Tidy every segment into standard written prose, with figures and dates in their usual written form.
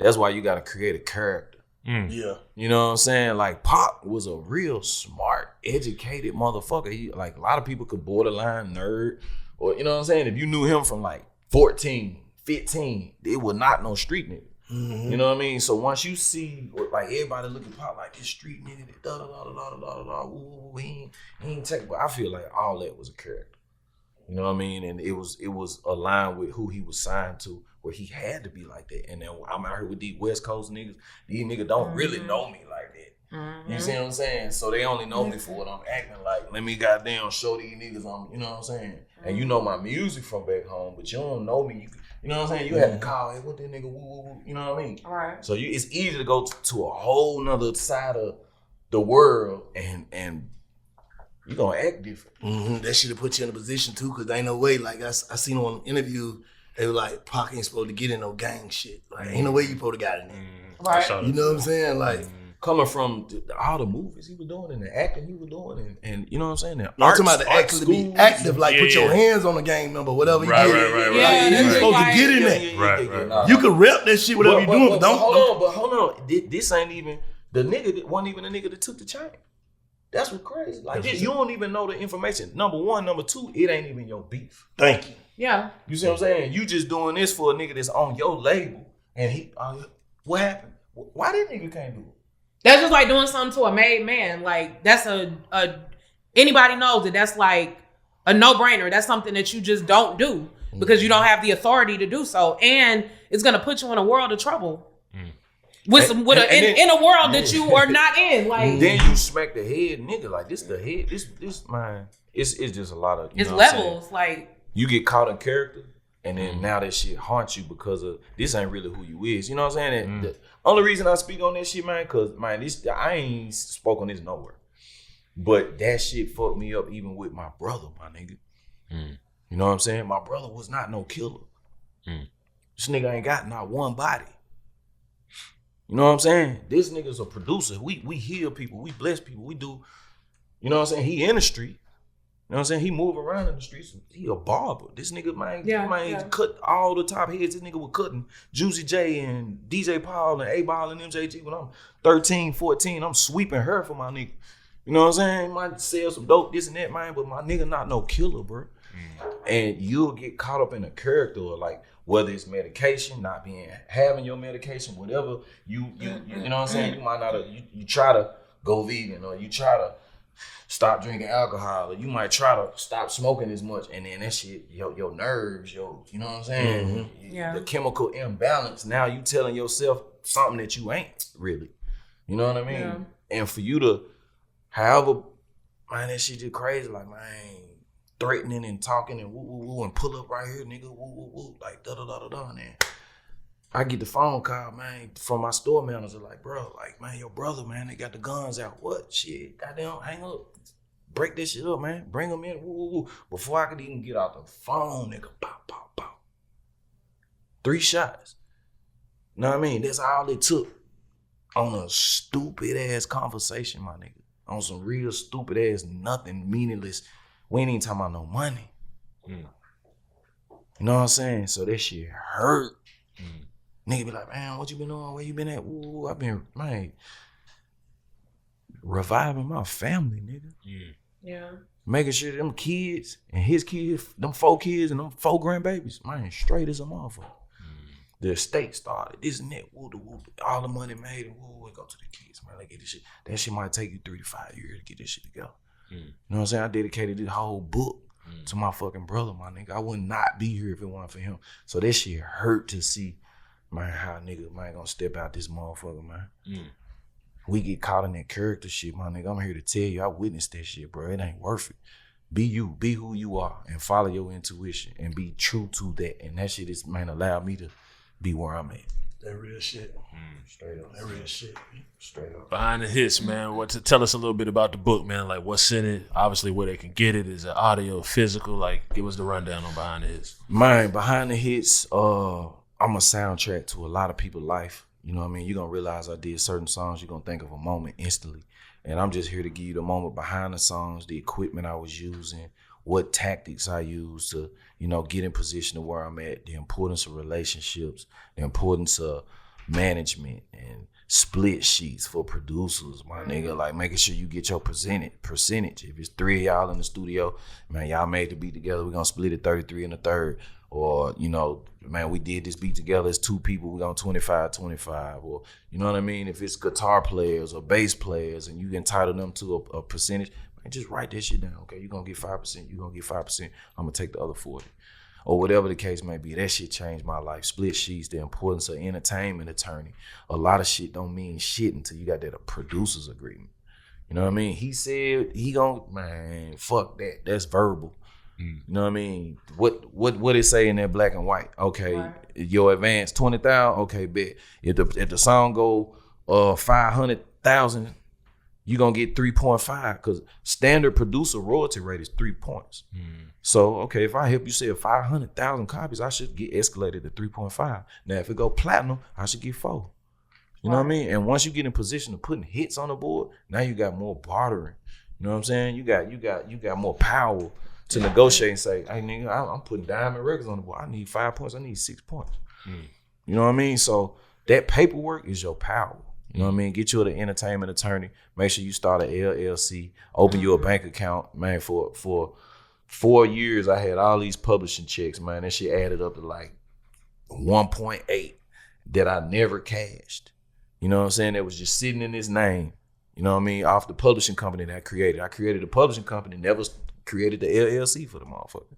That's why you gotta create a character. Yeah. You know what I'm saying? Like Pac was a real smart, educated motherfucker. He, like a lot of people could borderline nerd, or you know what I'm saying? If you knew him from like 14, 15, it was not no street nigga. You know what I mean? So once you see, like everybody look at Pac like this street nigga, da da da da da da da, ooh, he ain't take. But I feel like all that was a character. You know what I mean? And it was aligned with who he was signed to, where he had to be like that. And then I'm out here with these West Coast niggas. These niggas don't really know me like that. You see what I'm saying? So they only know me for what I'm acting like. Let me goddamn show these niggas you know what I'm saying? And you know my music from back home, but you don't know me. You know what I'm saying? You have to call, hey, what that nigga, woo, woo, woo. You know what I mean? All right. So it's easy to go to a whole nother side of the world and you gonna act different. That should have put you in a position too, cause ain't no way. Like I seen on an interview, they were like, Pac ain't supposed to get in no gang shit. Like ain't no way you supposed to got in there. Right. You know what I'm saying? Like coming from all the movies he was doing and the acting he was doing and you know what I'm saying? I'm talking about the acting to be active, like put your hands on the gang member, whatever you get. Yeah, you supposed to get in there. Right. You can rep that shit, whatever you doing, but don't. Hold on. This ain't even the nigga that wasn't even the nigga that took the chain. That's what's crazy. Like you don't even know the information. Number one, number two, it ain't even your beef. Thank you. Yeah. You see what I'm saying? You just doing this for a nigga that's on your label, and he, what happened? Why that nigga can't do it? That's just like doing something to a made man. Like that's anybody knows that that's like a no-brainer. That's something that you just don't do because you don't have the authority to do so, and it's gonna put you in a world of trouble. In a world that you are not in, like then you smack the head nigga like this the head this man it's just a lot of it's levels like you get caught in character and then now that shit haunts you because of this ain't really who you is. You know what I'm saying? And the only reason I speak on that shit, man, cause man I ain't spoke on this nowhere, but that shit fucked me up even with my brother, my nigga. You know what I'm saying? My brother was not no killer. This nigga ain't got not one body. You know what I'm saying? This nigga's a producer. We heal people. We bless people. We do, you know what I'm saying? He in the street. You know what I'm saying? He move around in the streets. He a barber. This nigga, man, cut all the top heads. This nigga was cutting Juicy J and DJ Paul and A-Ball and MJG when I'm 13, 14. I'm sweeping her for my nigga. You know what I'm saying? He might sell some dope, this and that, man, but my nigga not no killer, bro. And you'll get caught up in a character or like, whether it's medication, not having your medication, whatever, you know what I'm saying? You might not you try to go vegan or you try to stop drinking alcohol or you might try to stop smoking as much and then that shit, your nerves, you know what I'm saying? The chemical imbalance, now you telling yourself something that you ain't really. You know what I mean? Yeah. And for you to, however, man, that shit just crazy, like, man, threatening and talking and woo woo woo and pull up right here, nigga, woo woo woo, like da da da da da. And then I get the phone call, man, from my store manager, like, bro, like, man, your brother, man, they got the guns out. What? Shit, goddamn, hang up, break this shit up, man, bring them in, woo woo woo. Before I could even get out the phone, nigga, pop pop pop, 3 shots. You know what I mean? That's all it took on a stupid ass conversation, my nigga, on some real stupid ass, nothing meaningless. We ain't even talking about no money. You know what I'm saying? So that shit hurt. Nigga be like, man, what you been doing? Where you been at? Ooh, I've been, man, reviving my family, nigga. Yeah. Making sure them kids and his kids, them 4 kids and them 4 grandbabies, man, straight as a motherfucker. The estate started, this and that, woo, all the money made, and woo, go to the kids, man, get this shit. That shit might take you 3 to 5 years to get this shit together. You know what I'm saying? I dedicated this whole book to my fucking brother, my nigga. I would not be here if it wasn't for him. So that shit hurt to see, man, how nigga, man, gonna step out this motherfucker, man. We get caught in that character shit, my nigga. I'm here to tell you, I witnessed that shit, bro. It ain't worth it. Be you, be who you are, and follow your intuition, and be true to that. And that shit is, man, allowed me to be where I'm at. That real shit. Straight up. That real shit. Straight up. Behind the Hits, man. Tell us a little bit about the book, man. Like, what's in it? Obviously, where they can get it. Is it audio, physical? Like, give us the rundown on Behind the Hits. Man, Behind the Hits, I'm a soundtrack to a lot of people's life. You know what I mean? You're going to realize I did certain songs, you're going to think of a moment instantly. And I'm just here to give you the moment behind the songs, the equipment I was using, what tactics I used to, you know, get in position to where I'm at, the importance of relationships, the importance of management and split sheets for producers, my nigga. Like making sure you get your percentage. If it's 3 of y'all in the studio, man, y'all made the beat together, we're gonna split it 33 in the third. Or, you know, man, we did this beat together as 2 people, we're gonna 25-25. Or, you know what I mean? If it's guitar players or bass players and you entitle them to a percentage, man, just write that shit down. Okay, you're gonna get 5%, you're gonna get 5%, I'm gonna take the other 40. Or whatever the case may be. That shit changed my life. Split sheets, the importance of entertainment attorney. A lot of shit don't mean shit until you got that a producer's agreement. You know what I mean? He said he man, fuck that. That's verbal. You know what I mean? What it say in that black and white? Okay, right. Your advance 20,000. Okay, bet. If the song go 500,000, you gonna get 3.5 because standard producer royalty rate is 3 points. So okay, if I help you sell 500,000 copies, I should get escalated to 3.5. Now if it go platinum, I should get 4. You know what I mean? And once you get in position of putting hits on the board, now you got more bartering. You know what I'm saying? You got more power to negotiate and say, hey nigga, I'm putting diamond records on the board. I need 5 points. I need 6 points. You know what I mean? So that paperwork is your power. You know what I mean? Get you an entertainment attorney. Make sure you start an LLC. Open you a bank account, man. For 4 years, I had all these publishing checks, man. That shit added up to like 1.8 that I never cashed. You know what I'm saying? That was just sitting in his name. You know what I mean? Off the publishing company that I created. I created a publishing company, never created the LLC for the motherfucker.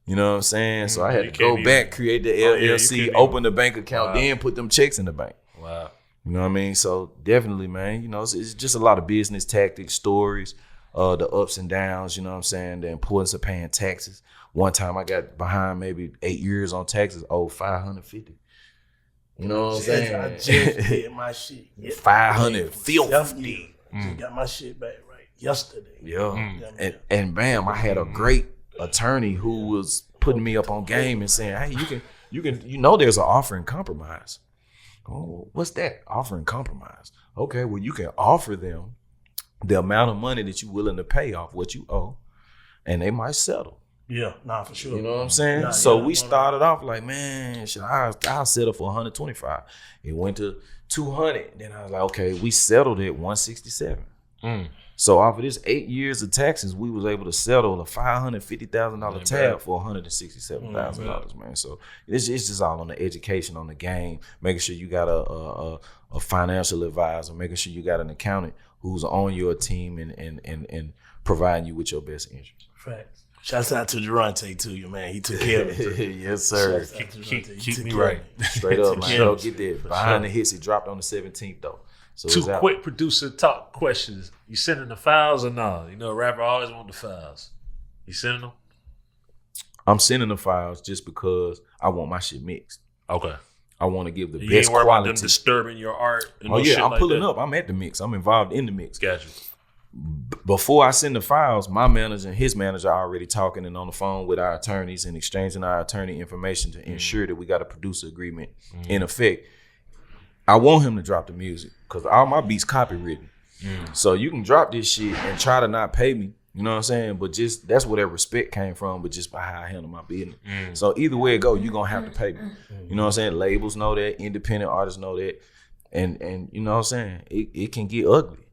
You know what I'm saying? So I had to go back, create the LLC, open the bank account, then put them checks in the bank. Wow. You know what I mean? So definitely, man, you know, it's just a lot of business tactics, stories, the ups and downs, you know what I'm saying? The importance of paying taxes. One time I got behind maybe 8 years on taxes, $550. You know what I'm saying? I just did my shit. 550. Just got my shit back right yesterday. Yeah. And bam, I had a great attorney who was putting me up on game and saying, hey, you know there's an offer in compromise. Oh, what's that? Offering compromise. Okay, well, you can offer them the amount of money that you're willing to pay off what you owe, and they might settle. Yeah, nah, for sure. You know what I'm saying? So we started off like, man, I'll settle for 125. It went to 200. Then I was like, okay, we settled at 167. So off of this 8 years of taxes, we was able to settle a $550,000 tab for $167,000, man. So it's just all on the education, on the game, making sure you got a financial advisor, making sure you got an accountant who's on your team and providing you with your best interest. Facts. Shouts out to Durante too, you man. He took care of it. Yes, sir. Keep me right. Straight up, man. Don't get that. Behind the hits, it dropped on the 17th though. So 2 quick producer talk questions. You sending the files or no? You know, a rapper always want the files. You sending them? I'm sending the files just because I want my shit mixed. Okay. I want to give the you best ain't worried quality. about them disturbing your art. And oh yeah, shit I'm like pulling that. up. I'm at the mix. I'm involved in the mix. Gotcha. Before I send the files, my manager and his manager are already talking and on the phone with our attorneys and exchanging our attorney information to ensure that we got a producer agreement in effect. I want him to drop the music because all my beats copywritten. So you can drop this shit and try to not pay me. You know what I'm saying? But just that's where that respect came from, but just by how I handle my business. So either way it go, you're gonna have to pay me. You know what I'm saying? Labels know that, independent artists know that. And you know what I'm saying? It can get ugly.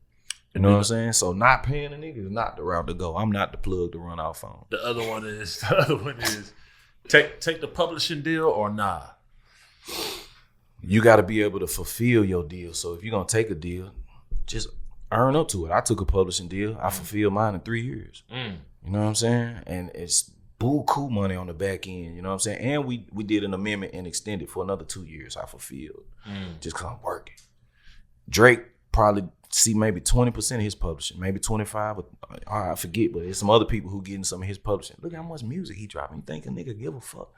You know what I'm saying? So not paying a nigga is not the route to go. I'm not the plug to run off on. The other one is take the publishing deal or nah. You got to be able to fulfill your deal. So if you're going to take a deal, just earn up to it. I took a publishing deal. I fulfilled mine in 3 years. You know what I'm saying? And it's buku money on the back end. You know what I'm saying? And we did an amendment and extended for another 2 years. I fulfilled just because I'm working. Drake probably see maybe 20% of his publishing, maybe 25. I forget, but there's some other people who getting some of his publishing. Look how much music he dropping. You think a nigga give a fuck?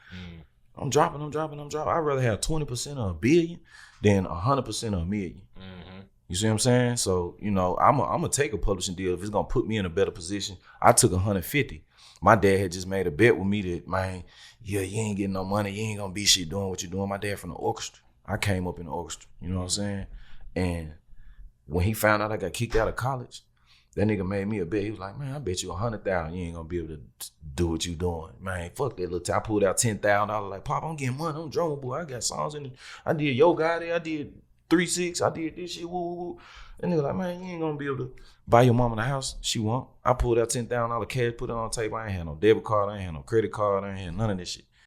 I'm dropping. I'd rather have 20% of a billion than 100% of a million. You see what I'm saying? So, you know, I'm gonna take a publishing deal if it's gonna put me in a better position. I took 150. My dad had just made a bet with me that, man, yeah, you ain't getting no money. You ain't gonna be shit doing what you're doing. My dad from the orchestra. I came up in the orchestra. You know what I'm saying? And when he found out I got kicked out of college, That nigga made me a bet. He was like, man, I bet you 100,000 you ain't gonna be able to do what you doing. Man, fuck that little time. I pulled out $10,000. Like, Pop, I'm getting money. I'm Drumma Boy. I got songs in it. I did Yoga out there. I did 3-6. I did this shit. Woo, woo, woo. That nigga like, man, you ain't gonna be able to buy your mama the house. She won't. I pulled out $10,000 cash, put it on the table. I ain't had no debit card. I ain't had no credit card. I ain't had none of this shit.